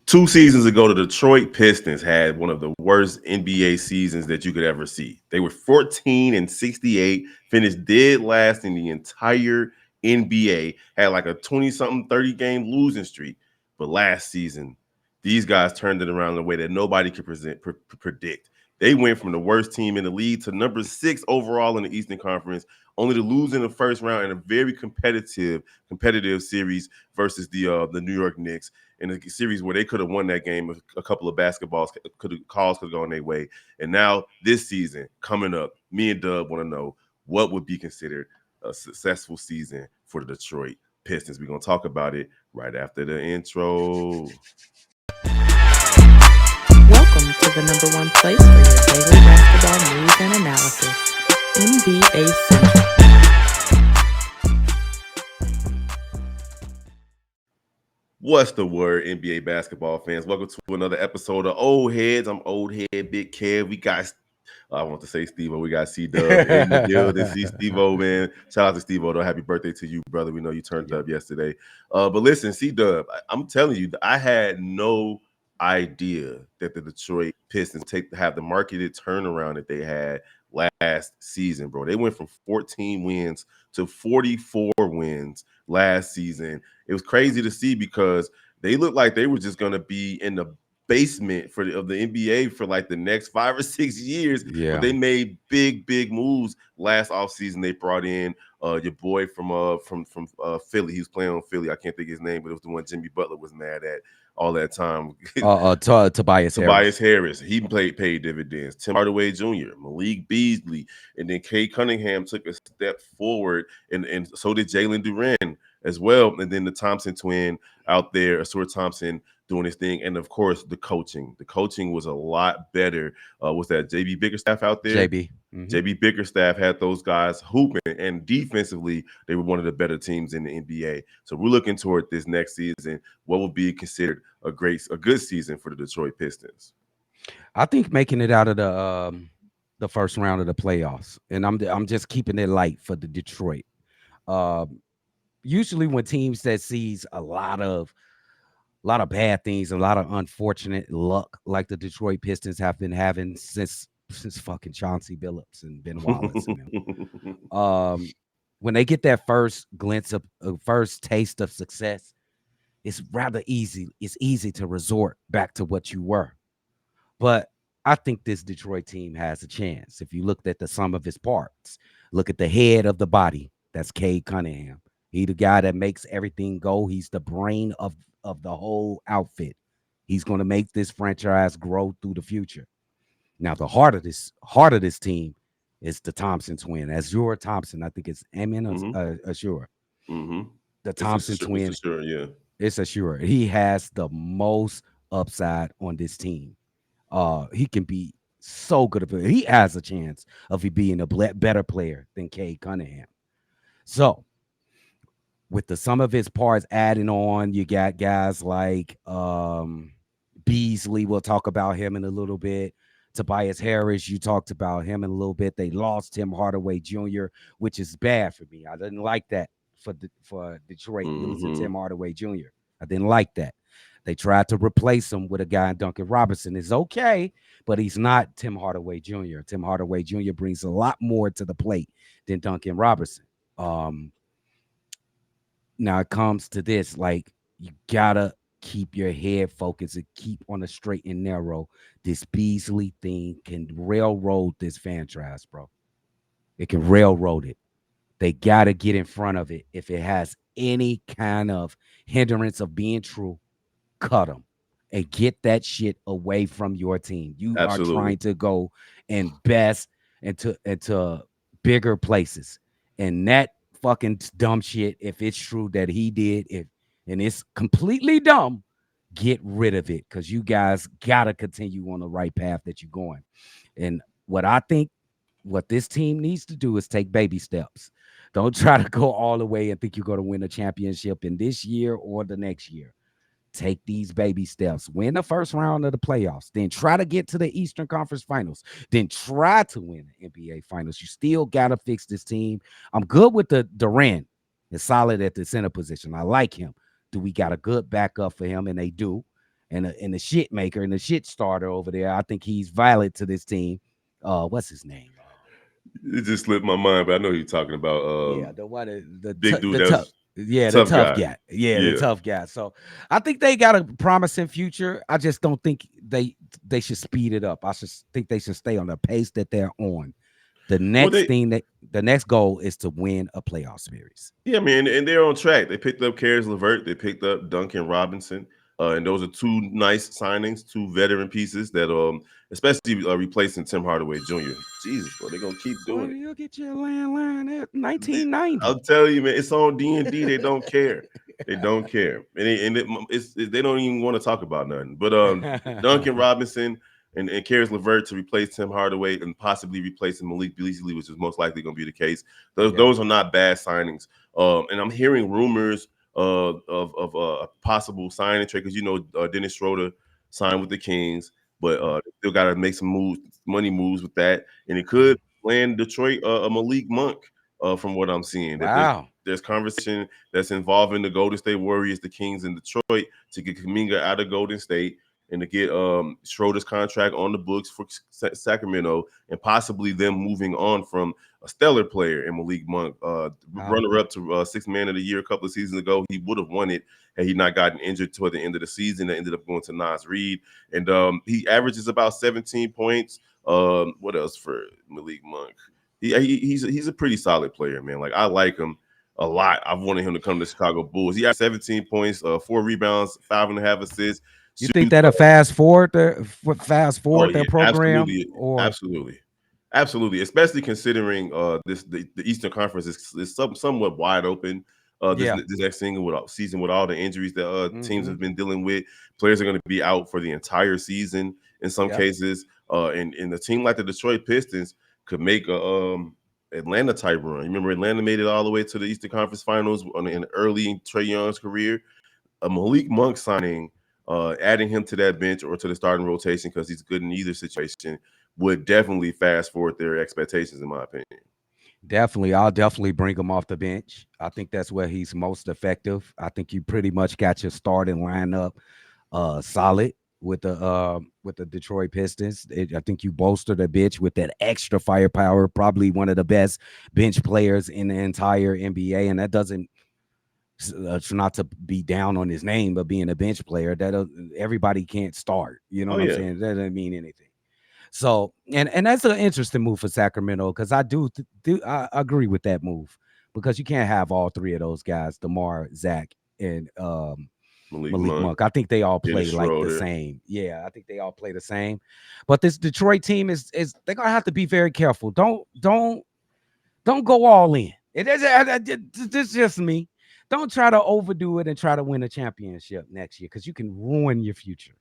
2 seasons ago, the Detroit Pistons had one of the worst NBA seasons that you could ever see. They were 14-68, finished dead last in the entire NBA, had like a 20-something, 30-game losing streak. But last season, these guys turned it around in a way that nobody could predict. They went from the worst team in the league to number 6 overall in the Eastern Conference, only to lose in the first round in a very competitive series versus the New York Knicks, in a series where they could have won that game if a couple of basketballs could have gone their way. And now this season coming up, me and Dub want to know what would be considered a successful season for the Detroit Pistons. We're going to talk about it right after the intro. Welcome to the number one place for your daily basketball news and analysis, NBA Central. What's the word, NBA basketball fans? Welcome to another episode of Old Heads. I'm Old Head Big Kev. We got, I want to say Steve-O. We got CDuB in the building. See Steve-O, man. Shout out to Steve-O, though. Happy birthday to you, brother. We know you turned up yesterday. But listen, CDuB, I'm telling you, I had no idea that the Detroit Pistons have the marketed turnaround that they had last season, bro. They went from 14 wins to 44 wins last season. It was crazy to see because they looked like they were just going to be in the basement of the NBA for like the next 5 or 6 years. Yeah. But they made big moves last offseason. They brought in your boy from Philly. He was playing on Philly. I can't think of his name, but it was the one Jimmy Butler was mad at all that time. Tobias Harris. He paid dividends. Tim Hardaway Jr., Malik Beasley, and then Cade Cunningham took a step forward, and so did Jalen Duren as well. And then the Thompson twin out there, Asur Thompson, doing his thing. And of course, the coaching. The coaching was a lot better. Was that JB Bickerstaff out there? JB Bickerstaff had those guys hooping, and defensively, they were one of the better teams in the NBA. So we're looking toward this next season, what will be considered a good season for the Detroit Pistons. I think making it out of the first round of the playoffs, and I'm just keeping it light for the Detroit. Usually, when teams that sees a lot of bad things, a lot of unfortunate luck, like the Detroit Pistons have been having since fucking Chauncey Billups and Ben Wallace and them. When they get that first glimpse of first taste of success, it's rather easy. It's easy to resort back to what you were. But I think this Detroit team has a chance. If you looked at the sum of his parts, look at the head of the body. That's Cade Cunningham. He the guy that makes everything go. He's the brain of the whole outfit. He's going to make this franchise grow through the future. Now, the heart of this team is the Thompson twin. Asur Thompson, I think it's Amin Asur. The Thompson twin. It's Asur. He has the most upside on this team. He can be so good. He has a chance of being a better player than Cade Cunningham. So, with the sum of his parts adding on, you got guys like Beasley. We'll talk about him in a little bit. Tobias Harris, you talked about him in a little bit. They lost Tim Hardaway Jr., which is bad for me. I didn't like that for Detroit losing Tim Hardaway Jr. I didn't like that. They tried to replace him with a guy, Duncan Robinson. It's okay, but he's not Tim Hardaway Jr. Tim Hardaway Jr. brings a lot more to the plate than Duncan Robinson. Now it comes to this, like, you gotta keep your head focused and keep on the straight and narrow. This Beasley thing can railroad this franchise, bro. It can railroad it. They gotta get in front of it. If it has any kind of hindrance of being true, cut them and get that shit away from your team. You are trying to go and best into bigger places, and that fucking dumb shit, if it's true that he did, and it's completely dumb, get rid of it, because you guys gotta continue on the right path that you're going. And what I think what this team needs to do is take baby steps. Don't try to go all the way and think you're going to win a championship in this year or the next year. Take these baby steps. Win the first round of the playoffs. Then try to get to the Eastern Conference Finals. Then try to win the NBA Finals. You still got to fix this team. I'm good with the Durant. It's solid at the center position. I like him. Do we got a good backup for him? And they do. and the shit maker and the shit starter over there. I think he's violent to this team. What's his name? It just slipped my mind, but I know you're talking about Yeah, the one big dude the that tough. was Yeah, the tough tough guy. guy. Yeah, the Yeah. tough guy. So I think they got a promising future. I just don't think they should speed it up. I just think they should stay on the pace that they're on. The Well, next thing that the next goal is to win a playoff series. yeah, man, and they're on track. They picked up Karis LeVert. They picked up Duncan Robinson. And those are two nice signings, two veteran pieces that, especially replacing Tim Hardaway Jr. Jesus, bro, they're gonna keep Boy, doing it. you'll get your landline at 1990. I'm telling you, man, it's on D&D. They don't care. They don't care, they don't even want to talk about nothing. But Duncan Robinson and Karis LeVert to replace Tim Hardaway and possibly replacing Malik Beasley, which is most likely going to be the case. Yeah. Those are not bad signings. And I'm hearing rumors of a possible signing trade because Dennis Schroeder signed with the Kings, but still got to make some money moves with that, and it could land Detroit a Malik Monk. From what I'm seeing, that Wow. there's conversation that's involving the Golden State Warriors, the Kings, and Detroit to get Kuminga out of Golden State and to get Schroeder's contract on the books for Sacramento, and possibly them moving on from a stellar player in Malik Monk, runner-up to Sixth Man of the Year a couple of seasons ago. He would have won it had he not gotten injured toward the end of the season. That ended up going to Nas Reed, and he averages about 17 points. What else for Malik Monk? He's a pretty solid player, man. Like, I like him a lot. I've wanted him to come to Chicago Bulls. He had 17 points, 4 rebounds, 5.5 assists. You think that'll fast forward their Yeah, program, absolutely, or absolutely. Especially considering the Eastern Conference is somewhat wide open. This next season with all the injuries that teams have been dealing with, players are going to be out for the entire season in some cases. And a team like the Detroit Pistons could make a Atlanta type run. You remember Atlanta made it all the way to the Eastern Conference Finals in early Trae Young's career. A Malik Monk signing, adding him to that bench or to the starting rotation because he's good in either situation, would definitely fast forward their expectations, in my opinion. definitely, I'll definitely bring him off the bench. I think that's where he's most effective. I think you pretty much got your starting lineup solid with the Detroit Pistons. I think you bolster the bench with that extra firepower. Probably one of the best bench players in the entire NBA, and that doesn't. Not to be down on his name, but being a bench player, that everybody can't start. You know what I'm saying? That doesn't mean anything. So, and that's an interesting move for Sacramento, because I I agree with that move, because you can't have all three of those guys, DeMar, Zach, and Malik Monk. I think they all play like the same. Yeah, I think they all play the same. But this Detroit team is they're gonna have to be very careful. Don't go all in. It's just me. Don't try to overdo it and try to win a championship next year, because you can ruin your future.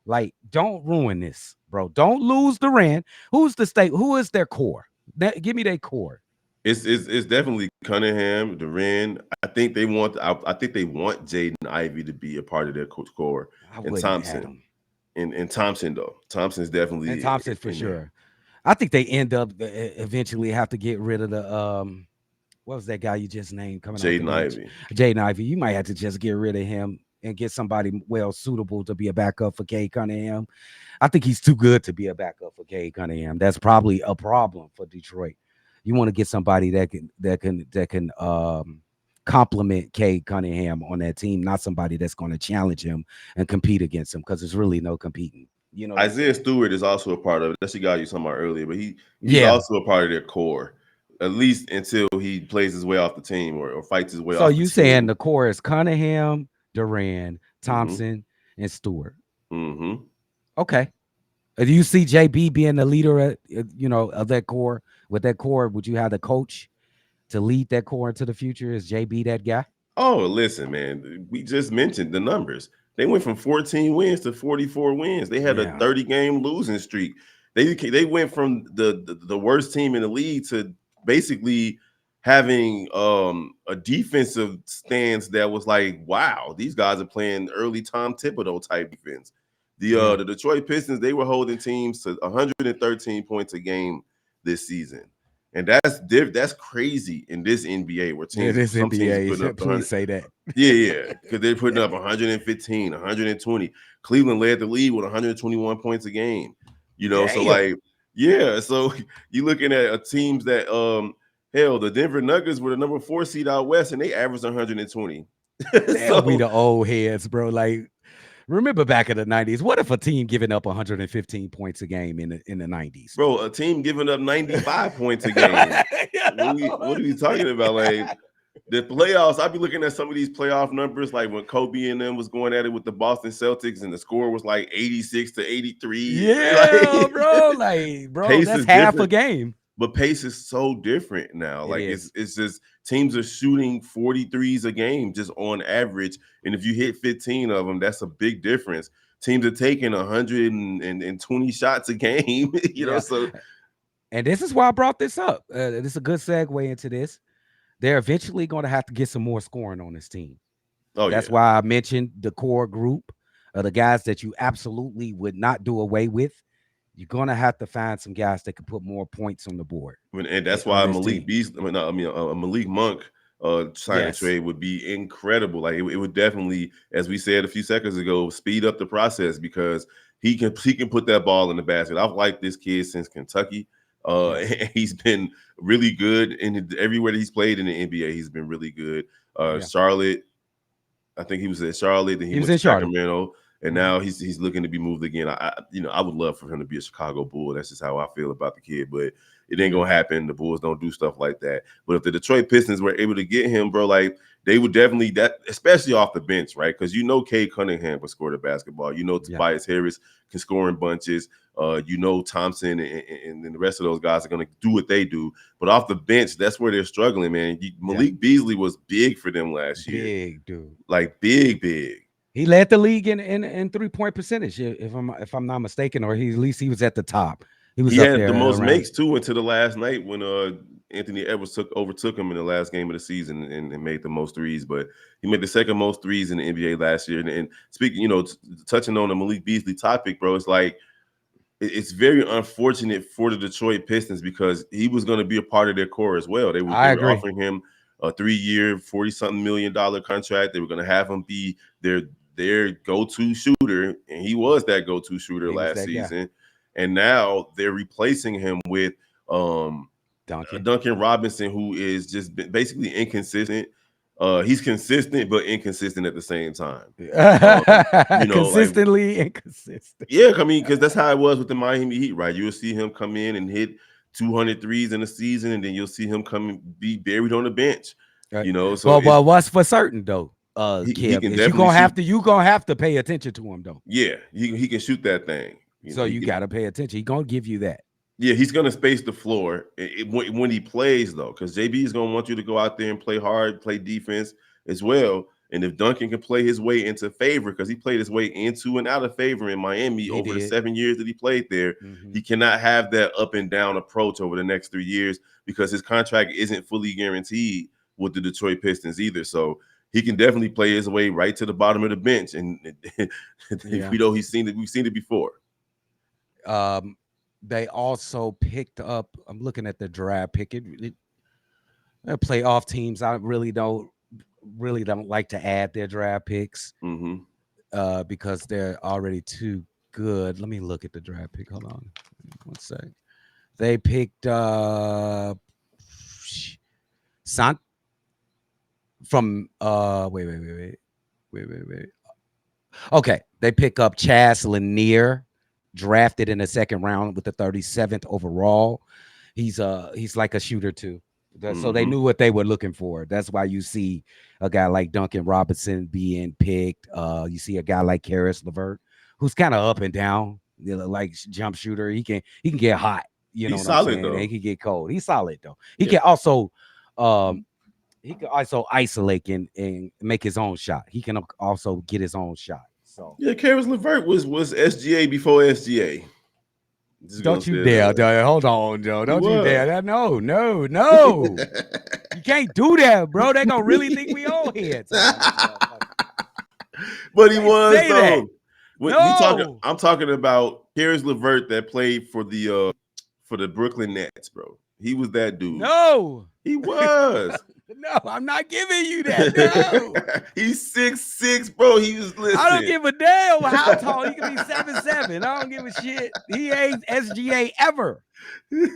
Like, don't ruin this, bro. Don't lose Durant. Who is their core? Give me their core. It's definitely Cunningham, Durant. I think they want Jaden Ivey to be a part of their core. And Thompson. And Thompson, though. Thompson's definitely, and Thompson for sure. I think they end up eventually have to get rid of the what was that guy you just named coming Jaden off the bench? Ivey. Jaden Ivey. You might have to just get rid of him and get somebody well suitable to be a backup for Cade Cunningham. I think he's too good to be a backup for Cade Cunningham. That's probably a problem for Detroit. You want to get somebody that can complement Cade Cunningham on that team, not somebody that's going to challenge him and compete against him, because there's really no competing. You know, Isaiah Stewart is also a part of it. That's the guy you were talking about earlier, but he's also a part of their core, at least until he plays his way off the team or fights his way off the team. So you saying the core is Cunningham, Durant, Thompson, and Stewart. Mm-hmm. Okay. Do you see JB being the leader of that core? With that core, would you have the coach to lead that core into the future? Is JB that guy? Oh, listen, man. We just mentioned the numbers. They went from 14 wins to 44 wins. They had a 30-game losing streak. They went from the worst team in the league to basically having a defensive stance that was like, wow, these guys are playing early Tom Thibodeau type defense. The Detroit Pistons, they were holding teams to 113 points a game this season. And that's crazy in this NBA where some teams put up Please say that. Yeah, because they're putting up 115, 120. Cleveland led the league with 121 points a game. So Damn. like, yeah. So you looking at teams that hell, the Denver Nuggets were the number 4 seed out west, and they averaged 120. They'll be So, the old heads, bro. Like, remember back in the 90s? What if a team giving up 115 points a game in the 90s? bro, a team giving up 95 points a game. You What are we know? talking about? Like the playoffs, I'd be looking at some of these playoff numbers, like when Kobe and them was going at it with the Boston Celtics, and the score was like 86 to 83. Yeah, Like bro. Like, bro, pace that's is half a different, game. but pace is so different now. It Like is. it's just teams are shooting 43s a game just on average, and if you hit 15 of them, that's a big difference. Teams are taking 120 shots a game, Yeah. So And this is why I brought this up. This is a good segue into this. They're eventually going to have to get some more scoring on this team. oh That's yeah. why I mentioned the core group of the guys that you absolutely would not do away with. You're going to have to find some guys that can put more points on the board And that's on why this team. Malik Monk sign and Yes. trade would be incredible. Like it would definitely, as we said a few seconds ago, speed up the process because he can put that ball in the basket. I've liked this kid since Kentucky. Yes. He's been really good everywhere that he's played in the NBA. He's been really good. Yeah. Charlotte, I think he was at Charlotte, then he He was went to in Charlotte. Sacramento, and Mhm. now he's looking to be moved again. I would love for him to be a Chicago Bull. That's just how I feel about the kid, but it ain't gonna happen. The Bulls don't do stuff like that. But if the Detroit Pistons were able to get him, bro, like they would definitely especially off the bench, right? Because Cade Cunningham can score the basketball. Yeah. Tobias Harris can score in bunches. Thompson and the rest of those guys are gonna do what they do. But off the bench, that's where they're struggling, man. Malik Beasley was big for them last year. Big dude. Like big. He led the league in 3-point percentage, if I'm not mistaken, or at least he was at the top. He was He up had the there most around. makes too until the last night when Anthony Edwards overtook him in the last game of the season and made the most threes. But he made the second most threes in the NBA last year. And speaking, touching on the Malik Beasley topic, bro, it's like it's very unfortunate for the Detroit Pistons because he was going to be a part of their core as well. They I were agree. offering him a 3-year, $40-something million contract. They were going to have him be their go-to shooter, and he was that go-to shooter He was last that guy. season. And now they're replacing him with Duncan Robinson, who is just basically inconsistent. He's consistent, but inconsistent at the same time. Consistently inconsistent. Yeah, I mean, because that's how it was with the Miami Heat, right? You'll see him come in and hit 200 threes in a season, and then you'll see him come and be buried on the bench. So well, what's for certain though, he Kev, can is definitely you gonna have to pay attention to him though. Yeah, he can shoot that thing. So you gotta pay attention. He's gonna give you that. Yeah, he's gonna space the floor when he plays though, because JB is gonna want you to go out there and play hard, play defense as well. And if Duncan can play his way into favor, because he played his way into and out of favor in Miami over the 7 years that he played there, he cannot have that up and down approach over the next 3 years because his contract isn't fully guaranteed with the Detroit Pistons either. So he can definitely play his way right to the bottom of the bench, and we've seen it before. They also picked up. I'm looking at the draft pick. Playoff teams. I really don't like to add their draft picks because they're already too good. Let me look at the draft pick. Hold on, 1 sec. They picked Sant from wait. Okay, they pick up Chaz Lanier, drafted in the second round with the 37th overall. He's like a shooter too. So they knew what they were looking for. That's why you see a guy like Duncan Robinson being picked. You see a guy like Karis LeVert, who's kind of up and down, like jump shooter. He can get hot. You know He's what I'm solid, saying? though. He can get cold. He's solid though. He can also isolate and make his own shot. He can also get his own shot. So yeah, Karis LeVert was SGA before SGA. Don't you dare, hold on, Joe. Don't you dare. No. You can't do that, bro. They're gonna really think we all heads. But he was though. No. I'm talking about Karis LeVert that played for the Brooklyn Nets, bro. He was that dude. No, he was. No, I'm not giving you that. No. He's 6'6", bro. He was I don't listen. give a damn how tall he can be 7'7". I don't give a shit. He ain't SGA ever. Hold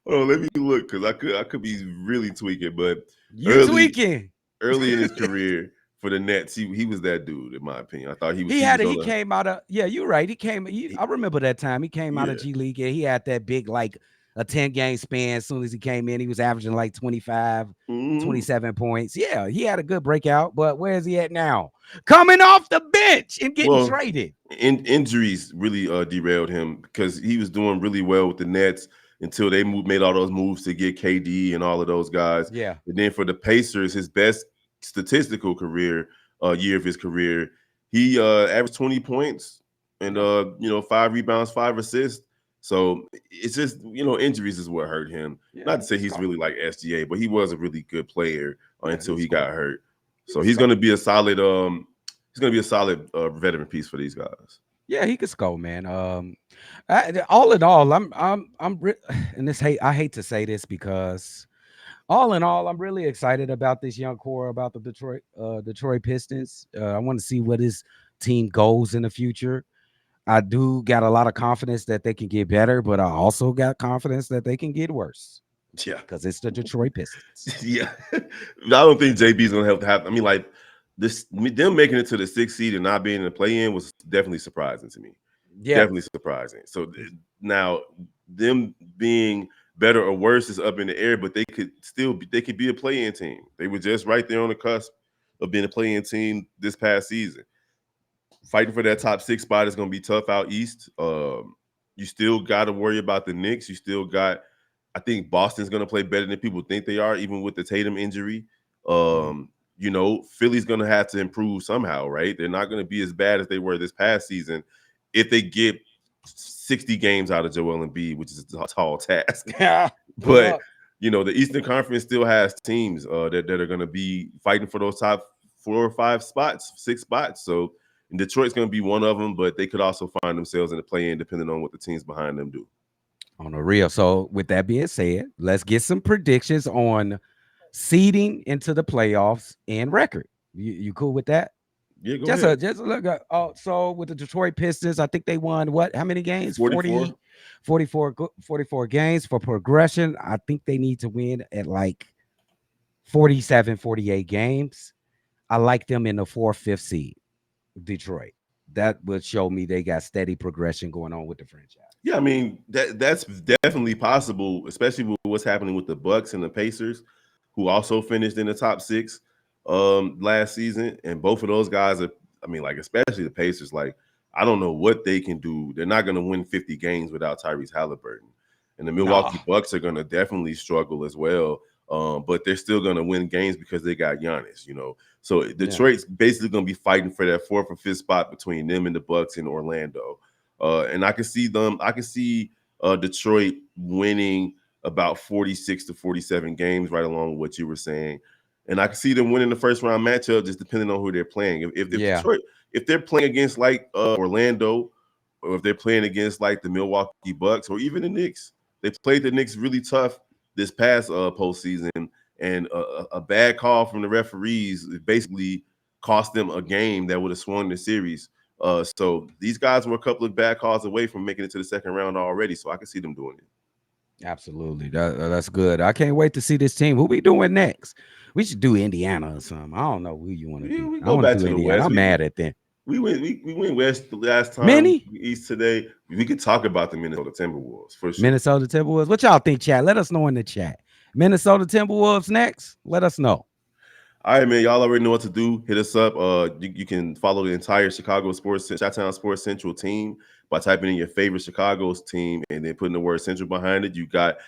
on, let me look because I could be really tweaking, but You early tweaking. early in his career for the Nets, he was that dude in my opinion. I thought he was He on a came out of you're right. he- I remember that time. He came out of yeah. G League and he had that big like a 10-game span. As soon as he came in, he was averaging like 25, Mhm. 27 points. Yeah, he had a good breakout, but where is he at now? Coming off the bench and getting Well, traded. injuries really derailed him because he was doing really well with the Nets until they made all those moves to get KD and all of those guys. Yeah. And then for the Pacers, his best statistical career year of his career, he averaged 20 points and Yeah. 5 rebounds, 5 assists. So it's just injuries is what hurt him. Yeah, Not to he say can he's score. really like SGA, but he was a really good player Yeah, he until can he score. got hurt. He So can he's score. going to be a solid veteran piece for these guys. Yeah, he could score, man. All in all, and I hate to say this because all in all, I'm really excited about this young core, about the Detroit Pistons. I want to see what his team goes in the future. I do got a lot of confidence that they can get better, but I also got confidence that they can get worse Yeah. because it's the Detroit Pistons. Yeah. I don't think JB's gonna help to have. I mean, like them making it to the 6th seed and not being in the play-in was definitely surprising to me. Yeah, Definitely surprising. So now them being better or worse is up in the air, but they could be a play-in team. They were just right there on the cusp of being a play-in team this past season. Fighting for that top 6 spot is going to be tough out east. You still got to worry about the Knicks. You still got, I think Boston's going to play better than people think they are, even with the Tatum injury. Mhm. Philly's going to have to improve somehow, right? They're not going to be as bad as they were this past season if they get 60 games out of Joel Embiid, which is a tall task. Good But luck. the Eastern Conference still has teams that are going to be fighting for those top 4 or 5 spots, 6 spots. So and Detroit's going to be one of them, but they could also find themselves in the play-in depending on what the teams behind them do. On the real. So, with that being said, let's get some predictions on seeding into the playoffs and record. You cool with that? Yeah, go ahead. Just a look. So with the Detroit Pistons, I think they won what? How many games? 44. 44 games for progression. I think they need to win at like 47, 48 games. I like them in the 4th, 5th seed, Detroit. That would show me they got steady progression going on with the franchise. Yeah, I mean that's definitely possible, especially with what's happening with the Bucks and the Pacers, who also finished in the top 6 last season. And both of those guys are, I mean, like especially the Pacers, like I don't know what they can do. They're not going to win 50 games without Tyrese Halliburton, and the No. Milwaukee Bucks are going to definitely struggle as well. But they're still going to win games because they got Giannis. So Yeah. Detroit's basically going to be fighting for that 4th or 5th spot between them and the Bucks in Orlando. And I can see Detroit winning about 46 to 47 games, right along with what you were saying. And I can see them winning the first round matchup, just depending on who they're playing. If Yeah. Detroit, if they're playing against like Orlando, or if they're playing against like the Milwaukee Bucks or even the Knicks, they played the Knicks really tough this past postseason, and a bad call from the referees basically cost them a game that would have swung the series. So these guys were a couple of bad calls away from making it to the second round already. So I can see them doing it. Absolutely. That's good. I can't wait to see this team. Who we doing next? We should do Indiana or something. I don't know who you want to do. We I go want to back do to the Indiana. West. I'm mad at them. We went West the last time. Many? East today. We could talk about the Minnesota Timberwolves for sure. Minnesota Timberwolves. What y'all think, chat? Let us know in the chat. Minnesota Timberwolves next. Let us know. All right, man. Y'all already know what to do. Hit us up. You can follow the entire Chi-Town Sports Central team by typing in your favorite Chicago's team and then putting the word Central behind it. You got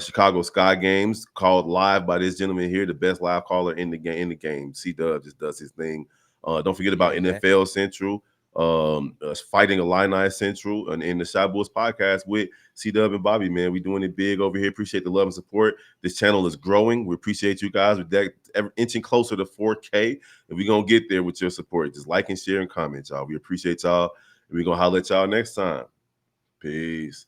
Chicago Sky Games called live by this gentleman here, the best live caller in the game. CDuB just does his thing. Don't forget about NFL Central, Fighting Illini Central, and in the Shy Bulls podcast with CDuB and Bobby, man. We doing it big over here. Appreciate the love and support. This channel is growing. We appreciate you guys. We're inching closer to 4K, and we're going to get there with your support. Just like and share and comment, y'all. We appreciate y'all, and we're going to holler at y'all next time. Peace.